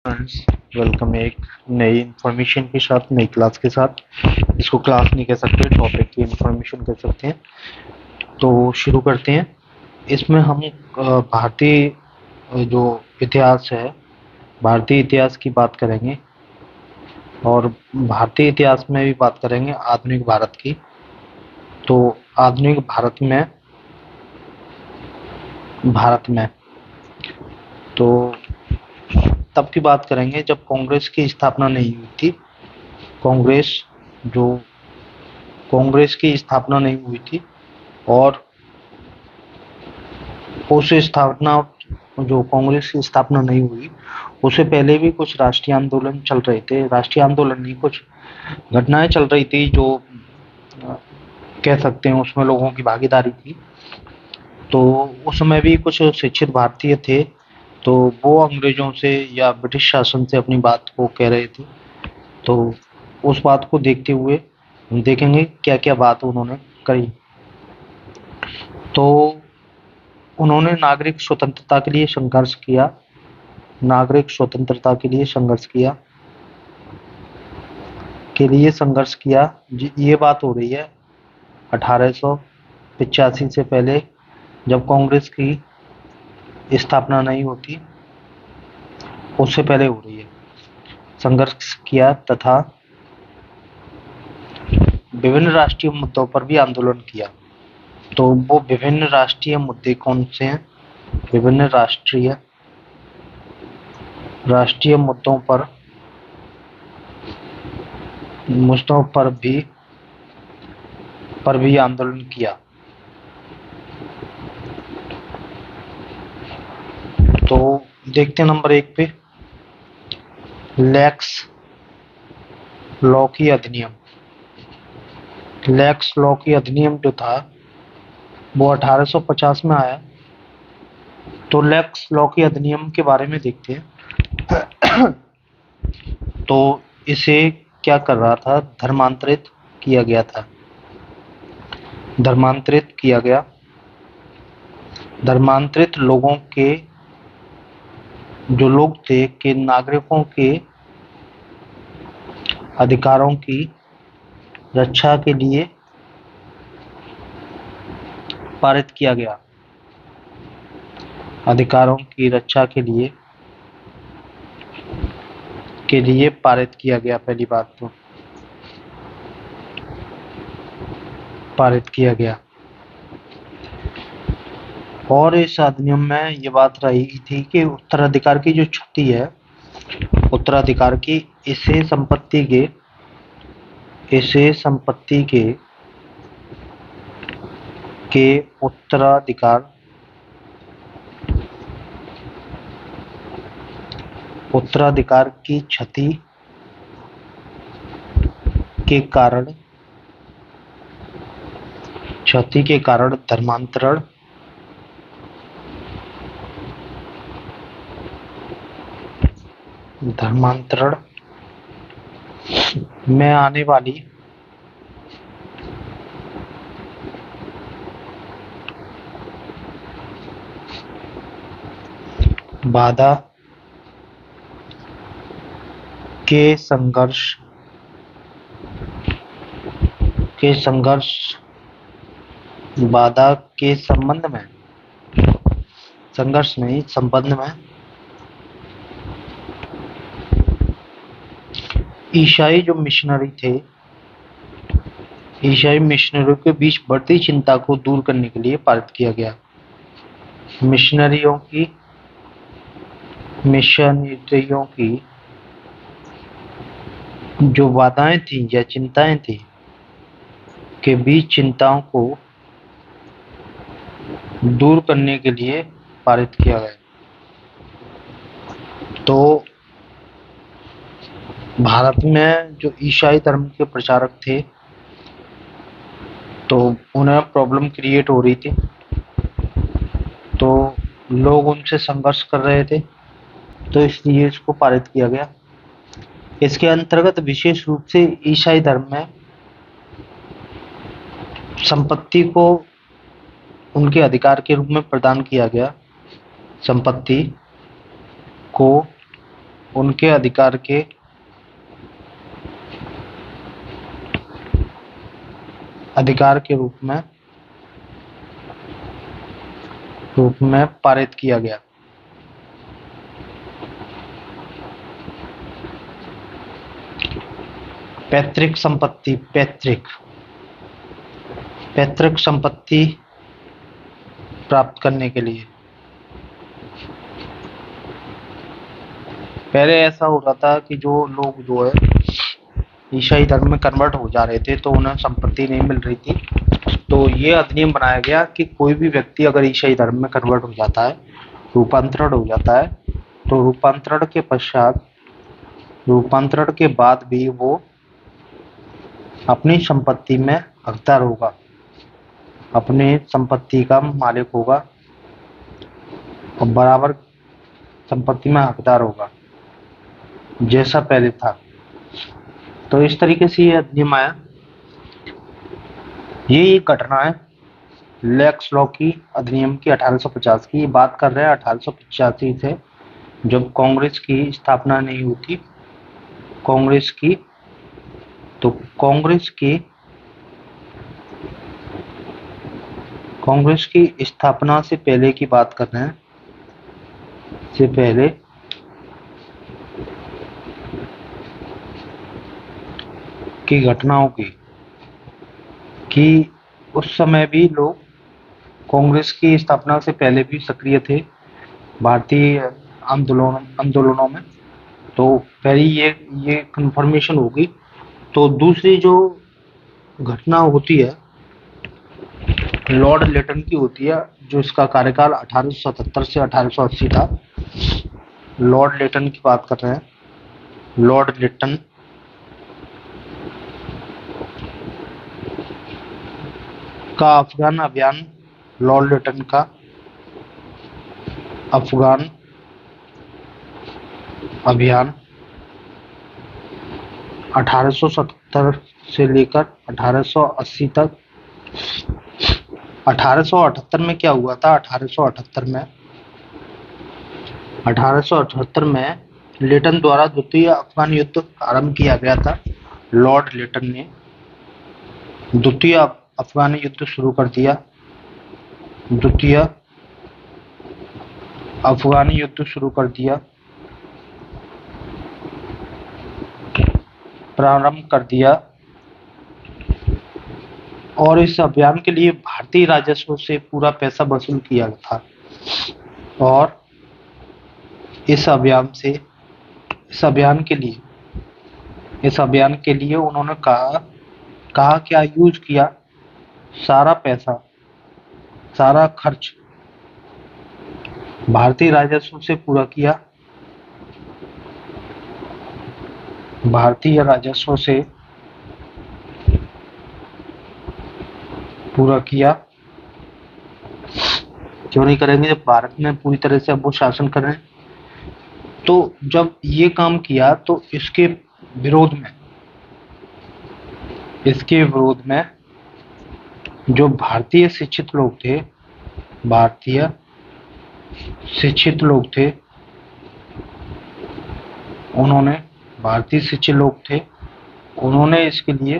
Friends, welcome एक नई information के साथ, नई क्लास के साथ। इसको क्लास नहीं कह सकते, टॉपिक की इंफॉर्मेशन कह सकते हैं। तो शुरू करते हैं। इसमें हम भारतीय जो इतिहास है, भारतीय इतिहास की बात करेंगे और भारतीय इतिहास में भी बात करेंगे आधुनिक भारत की। तो आधुनिक भारत में तो तब की बात करेंगे जब कांग्रेस की स्थापना नहीं हुई थी। कांग्रेस जो कांग्रेस की स्थापना नहीं हुई थी और उस स्थापना जो कांग्रेस की स्थापना नहीं हुई, उससे पहले भी कुछ राष्ट्रीय आंदोलन चल रहे थे। राष्ट्रीय आंदोलन नहीं, कुछ घटनाएं चल रही थी जो कह सकते हैं उसमें लोगों की भागीदारी थी। तो उस समय भी कुछ शिक्षित भारतीय थे, तो वो अंग्रेजों से या ब्रिटिश शासन से अपनी बात को कह रहे थे। तो उस बात को देखते हुए हम देखेंगे क्या क्या बात उन्होंने करी। तो उन्होंने नागरिक स्वतंत्रता के लिए संघर्ष किया। नागरिक स्वतंत्रता के लिए संघर्ष किया। ये बात हो रही है 1885 से पहले, जब कांग्रेस की स्थापना नहीं होती, उससे पहले हो रही है। संघर्ष किया तथा विभिन्न राष्ट्रीय मुद्दों पर भी आंदोलन किया। तो वो विभिन्न राष्ट्रीय मुद्दे कौन से हैं? विभिन्न राष्ट्रीय मुद्दों पर भी आंदोलन किया। तो देखते हैं नंबर 1 पे, लैक्स लॉ की अधिनियम। लैक्स लॉ की अधिनियम जो था वो 1850 में आया। तो लैक्स लॉ की अधिनियम के बारे में देखते हैं। तो इसे क्या कर रहा था? धर्मांतरित किया गया। धर्मांतरित लोगों के जो लोग थे कि नागरिकों के अधिकारों की रक्षा के लिए पारित किया गया। अधिकारों की रक्षा के लिए पारित किया गया। पहली बात तो पारित किया गया। और इस अधिनियम में ये बात रही थी कि उत्तराधिकार की जो क्षति है, उत्तराधिकार की, इसे संपत्ति के उत्तराधिकार की क्षति के कारण धर्मांतरण में आने वाली बाधा के संघर्ष बाधा के संबंध में, संघर्ष नहीं, संबंध में ईसाई मिशनरियों के बीच बढ़ती चिंता को दूर करने के लिए पारित किया गया। मिशनरियों की जो बाधाएं थी या चिंताएं थी के बीच चिंताओं को दूर करने के लिए पारित किया गया। तो भारत में जो ईसाई धर्म के प्रचारक थे, तो उन्हें प्रॉब्लम क्रिएट हो रही थी, तो लोग उनसे संघर्ष कर रहे थे, तो इसलिए इसको पारित किया गया। इसके अंतर्गत विशेष रूप से ईसाई धर्म में संपत्ति को उनके अधिकार के रूप में प्रदान किया गया। संपत्ति को उनके अधिकार के रूप में पारित किया गया। पैतृक संपत्ति प्राप्त करने के लिए। पहले ऐसा हो रहा था कि जो लोग जो है ईसाई धर्म में कन्वर्ट हो जा रहे थे तो उन्हें संपत्ति नहीं मिल रही थी। तो ये अधिनियम बनाया गया कि कोई भी व्यक्ति अगर ईसाई धर्म में कन्वर्ट हो जाता है, रूपांतरण हो जाता है, तो रूपांतरण के बाद भी वो अपनी संपत्ति में हकदार होगा, अपने संपत्ति का मालिक होगा और बराबर संपत्ति में हकदार होगा जैसा पहले था। तो इस तरीके से ये अधिनियम आया। ये एक घटना है लैक्स लॉ की, अधिनियम की 1850 की। बात कर रहे हैं 1885 से, जब कांग्रेस की स्थापना नहीं हुई थी। कांग्रेस की स्थापना से पहले की बात कर रहे हैं, से पहले की घटनाओं की, कि उस समय भी लोग कांग्रेस की स्थापना से पहले भी सक्रिय थे भारतीय आंदोलनों में। तो पहले ये कंफर्मेशन होगी। तो दूसरी जो घटना होती है लॉर्ड लेटन की होती है, जो इसका कार्यकाल 1877 से 1880 था। लॉर्ड लेटन की बात कर रहे हैं। लॉर्ड लेटन का अफगान अभियान, लॉर्ड लेटन का अफगान अभियान 1877 से लेकर 1880 तक। 1878 में क्या हुआ था? 1878 में लेटन द्वारा द्वितीय अफगान युद्ध आरंभ किया गया था। लॉर्ड लेटन ने द्वितीय अफगान युद्ध शुरू कर दिया। द्वितीय अफगान युद्ध शुरू कर दिया, प्रारंभ कर दिया। और इस अभियान के लिए भारतीय राजस्व से पूरा पैसा वसूल किया था। और इस अभियान के लिए उन्होंने कहा क्या यूज किया, सारा पैसा, सारा खर्च भारतीय राजस्व से पूरा किया। भारतीय राजस्व से पूरा किया। क्यों नहीं करेंगे जब भारत में पूरी तरह से अब वो शासन कर रहे हैं। तो जब ये काम किया तो इसके विरोध में जो भारतीय शिक्षित लोग थे, उन्होंने इसके लिए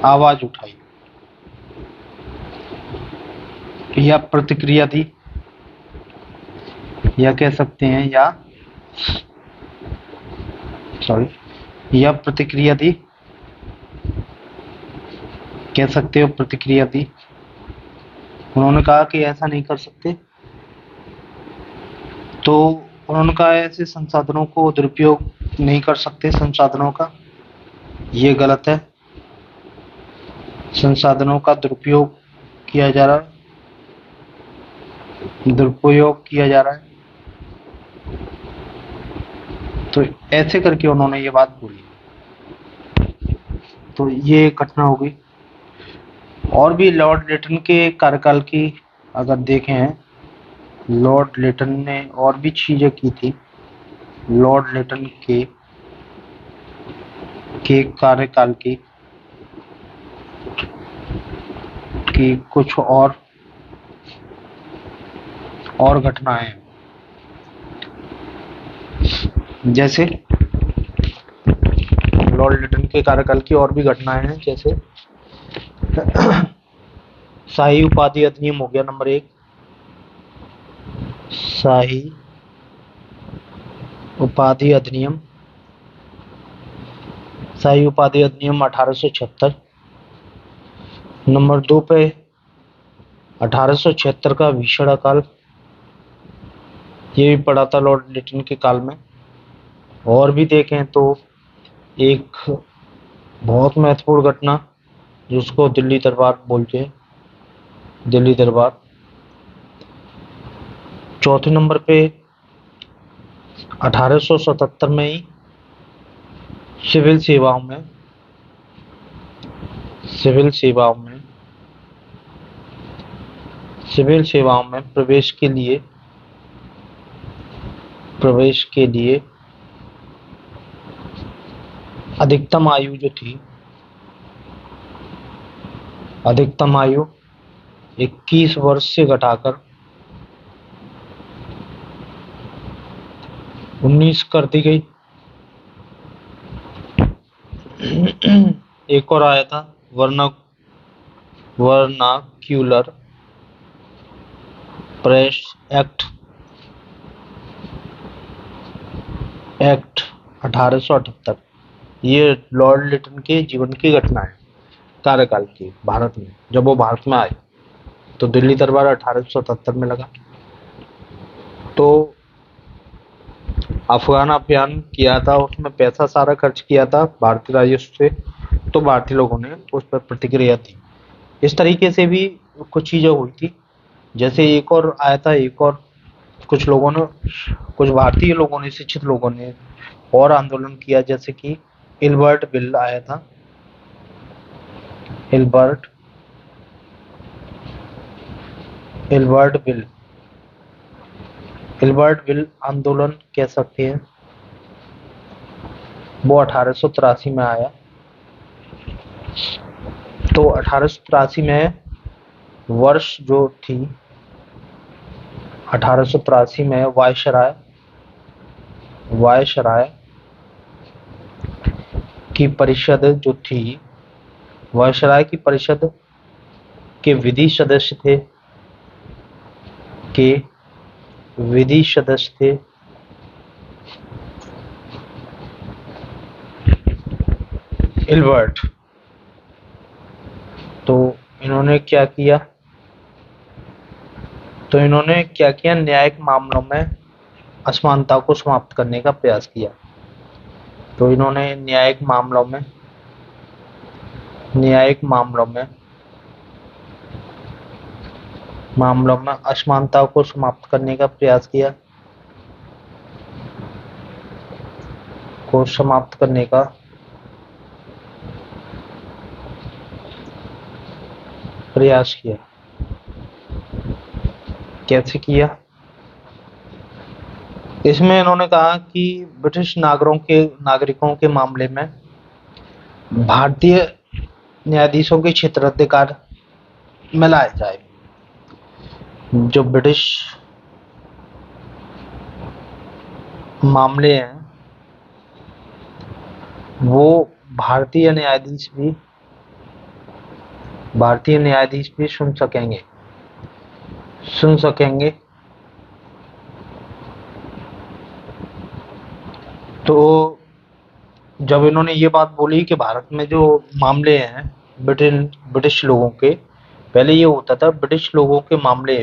आवाज उठाई। या प्रतिक्रिया दी, या कह सकते हैं या प्रतिक्रिया दी, कह सकते हो प्रतिक्रिया दी। उन्होंने कहा कि ऐसा नहीं कर सकते। तो उन्होंने कहा ऐसे संसाधनों को दुरुपयोग नहीं कर सकते, संसाधनों का, ये गलत है। संसाधनों का दुरुपयोग किया जा रहा है। तो ऐसे करके उन्होंने ये बात बोली। तो ये घटना हो गई। और भी लॉर्ड लेटन के कार्यकाल की अगर देखें, लॉर्ड लेटन ने और भी चीजें की थी। लॉर्ड लिटन के कार्यकाल की कुछ और घटनाएं, जैसे लॉर्ड लिटन के कार्यकाल की और भी घटनाएं हैं, जैसे शाही उपाधि अधिनियम हो गया नंबर 1। शाही उपाधि अधिनियम 1876। नंबर 2 पे 1876 का भीषण अकाल, ये भी पड़ा था लॉर्ड लिटन के काल में। और भी देखें तो एक बहुत महत्वपूर्ण घटना जिसको दिल्ली दरबार बोलते हैं, दिल्ली दरबार। चौथे नंबर पे 1877 में ही सिविल सेवाओं में प्रवेश के लिए अधिकतम आयु जो थी, अधिकतम आयु 21 वर्ष से घटाकर 19 कर दी गई। एक और आया था वर्नाक्यूलर प्रेस एक्ट 1878। ये लॉर्ड लिटन के जीवन की घटना है, कार्यकाल की, भारत में। जब वो भारत में आए तो दिल्ली दरबार 1877 में लगा। तो अफगान अभियान किया था, उसमें पैसा सारा खर्च किया था भारतीय राजस्व से, तो भारतीय लोगों ने उस पर प्रतिक्रिया दी। इस तरीके से भी कुछ चीजें हुई थी। जैसे एक और आया था, कुछ भारतीय लोगों ने, शिक्षित लोगों ने और आंदोलन किया, जैसे कि इल्बर्ट बिल आया था। इल्बर्ट बिल आंदोलन कह सकते हैं, वो 1883 में आया। तो 1883 में वर्ष जो थी, 1883 में वायसराय की परिषद जो थी, वायसराय की परिषद के विधि सदस्य थे इल्बर्ट। तो इन्होंने क्या किया, न्यायिक मामलों में असमानता को समाप्त करने का प्रयास किया। तो इन्होंने न्यायिक मामलों में असमानता को समाप्त करने का प्रयास किया, कैसे किया? इसमें इन्होंने कहा कि ब्रिटिश नागरिकों के मामले में भारतीय न्यायाधीशों के क्षेत्राधिकार में लाए जाए। जो ब्रिटिश मामले हैं वो भारतीय न्यायाधीश भी सुन सकेंगे। तो जब इन्होंने ये बात बोली कि भारत में जो मामले हैं ब्रिटिश लोगों के, पहले ये होता था ब्रिटिश लोगों के मामले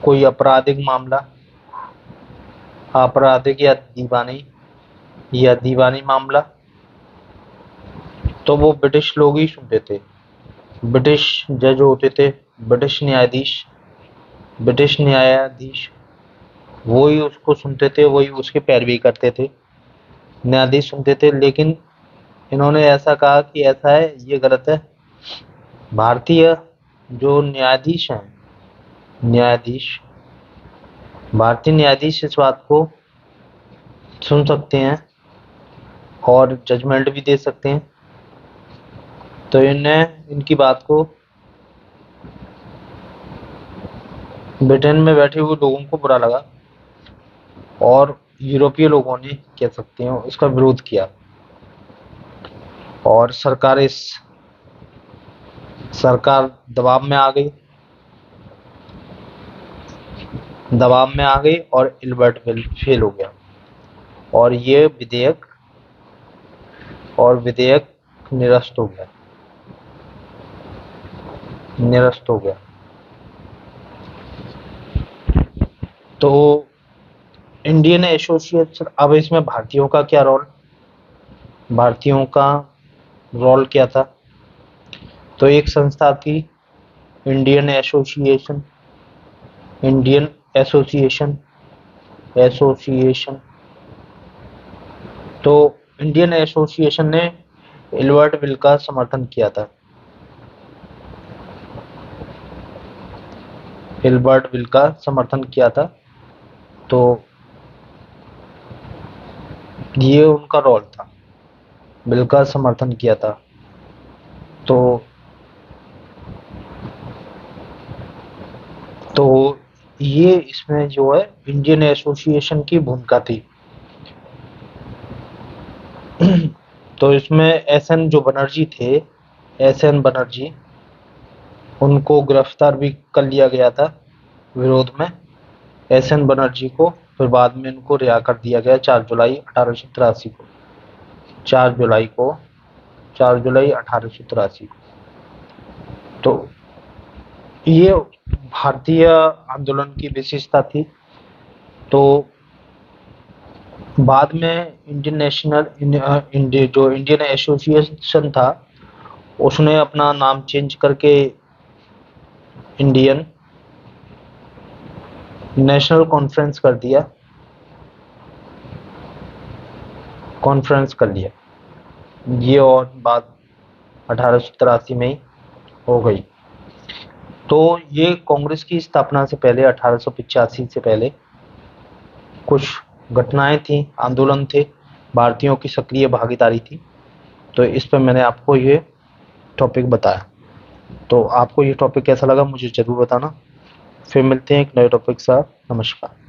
कोई आपराधिक या दीवानी मामला, तो वो ब्रिटिश लोग ही सुनते थे। ब्रिटिश जज होते थे, ब्रिटिश न्यायाधीश वही उसको सुनते थे, वही उसकी पैरवी करते थे, न्यायाधीश सुनते थे। लेकिन इन्होंने ऐसा कहा कि ऐसा है, ये गलत है, भारतीय जो न्यायाधीश हैं, न्यायाधीश, भारतीय न्यायाधीश इस बात को सुन सकते हैं और जजमेंट भी दे सकते हैं। तो इन्हें इनकी बात को ब्रिटेन में बैठे हुए लोगों को बुरा लगा और यूरोपीय लोगों ने, कह सकते हैं, इसका विरोध किया और सरकार दबाव में आ गई, और इल्बर्ट बिल फेल हो गया और ये विधेयक निरस्त हो गया। तो इंडियन एसोसिएशन, अब इसमें भारतीयों का क्या रोल, भारतीयों का रोल क्या था? तो एक संस्था थी इंडियन एसोसिएशन, तो इंडियन एसोसिएशन ने इल्बर्ट बिल का समर्थन किया था। तो ये उनका रोल था, बिल का समर्थन किया था। तो ये इसमें जो है इंडियन एसोसिएशन की भूमिका थी। तो इसमें एस.एन. बनर्जी, उनको गिरफ्तार भी कर लिया गया था विरोध में। एस.एन. बनर्जी को फिर बाद में इनको रिहा कर दिया गया 4 जुलाई 1883 को। 4 जुलाई 1883 को। तो ये भारतीय आंदोलन की विशेषता थी। तो बाद में इंडियन एसोसिएशन था, उसने अपना नाम चेंज करके इंडियन नेशनल कॉन्फ्रेंस कर लिया। ये और बात 1883 में ही हो गई। तो ये कांग्रेस की स्थापना से पहले 1885 से पहले कुछ घटनाएं थी, आंदोलन थे, भारतीयों की सक्रिय भागीदारी थी। तो इस पर मैंने आपको ये टॉपिक बताया। तो आपको ये टॉपिक कैसा लगा मुझे जरूर बताना। फिर मिलते हैं एक नए टॉपिक के साथ। नमस्कार।